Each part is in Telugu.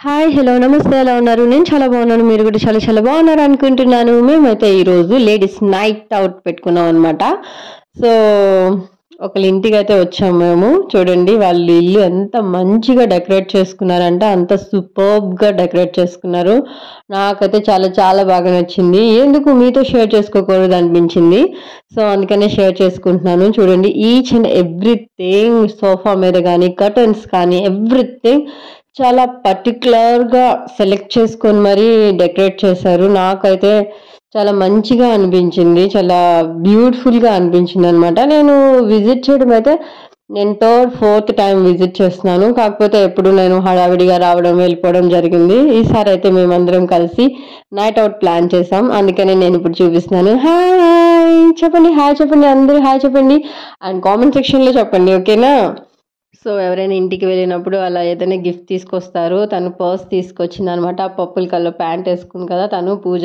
హాయ్! హలో! నమస్తే. ఎలా ఉన్నారు? నేను చాలా బాగున్నాను. మీరు కూడా చాలా చాలా బాగున్నారు అనుకుంటున్నాను. మేమైతే ఈరోజు లేడీస్ నైట్ ఔట్ పెట్టుకున్నాం అనమాట. సో, ఒకళ్ళ ఇంటికైతే వచ్చాము మేము. చూడండి వాళ్ళు ఇల్లు ఎంత మంచిగా డెకరేట్ చేసుకున్నారంటే అంత సూపర్బ్‌గా డెకరేట్ చేసుకున్నారు. నాకైతే చాలా చాలా బాగా నచ్చింది. ఎందుకు మీతో షేర్ చేసుకోకూడదు అనిపించింది. సో, అందుకనే షేర్ చేసుకుంటున్నాను. చూడండి ఈచ్ అండ్ ఎవ్రీథింగ్ సోఫా మీద గానీ, కర్టన్స్ కానీ ఎవ్రీథింగ్ చాలా పర్టిక్యులర్‌గా సెలెక్ట్ చేసుకొని మరీ డెకరేట్ చేశారు. నాకైతే చాలా మంచిగా అనిపించింది. చాలా బ్యూటిఫుల్‌గా అనిపించిందనమాట. నేను విజిట్ చేయడం అయితే నేను థర్డ్, ఫోర్త్ టైమ్ విజిట్ చేస్తున్నాను. కాకపోతే ఎప్పుడు నేను హడావిడిగా రావడం, వెళ్ళిపోవడం జరిగింది. ఈసారైతే మేమందరం కలిసి నైట్ ఔట్ ప్లాన్ చేసాం. అందుకనే నేనిప్పుడు చూపిస్తున్నాను. హాయ్! చెప్పండి. హాయ్ చెప్పండి. అందరూ హాయ్ చెప్పండి. అండ్ కామెంట్ సెక్షన్‌లో చెప్పండి. ఓకేనా? సో, ఎవరైనా ఇంటికి వెళ్ళినప్పుడు అలా ఏదైనా గిఫ్ట్ తీసుకొస్తారు. తను పర్స్ తీసుకొచ్చిందనమాట. పర్పుల్ కలర్ ప్యాంట్ ఏసుకుంది కదా! తను పూజ.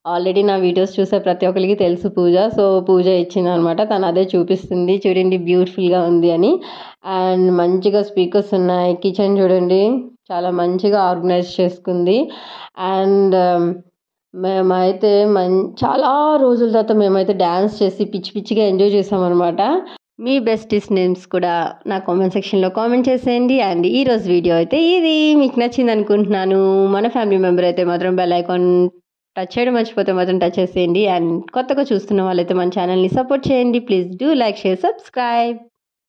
ఆల్రెడీ నా వీడియోస్ చూసే ప్రతి ఒక్కళ్ళకి తెలుసు పూజ. సో, పూజ ఇచ్చిందనమాట. తను అదే చూపిస్తుంది. చూడండి బ్యూటిఫుల్‌గా ఉంది అని. అండ్ మంచిగా స్పీకర్స్ ఉన్నాయి. కిచెన్ చూడండి చాలా మంచిగా ఆర్గనైజ్ చేసుకుంది. అండ్ మేమైతే చాలా రోజుల తర్వాత మేమైతే డాన్స్ చేసి పిచ్చి పిచ్చిగా ఎంజాయ్ చేసామనమాట. మీ బెస్టీస్ నేమ్స్ కూడా నా కామెంట్ సెక్షన్‌లో కామెంట్ చేసేయండి. అండ్ ఈరోజు వీడియో అయితే ఇది. మీకు నచ్చింది అనుకుంటున్నాను. మన ఫ్యామిలీ మెంబర్ అయితే మాత్రం బెల్ ఐకాన్ టచ్ చేయడం మర్చిపోతే మాత్రం టచ్ చేసేయండి. అండ్ కొత్తగా చూస్తున్న వాళ్ళైతే మన ఛానల్‌ని సపోర్ట్ చేయండి. Please do like, share, subscribe.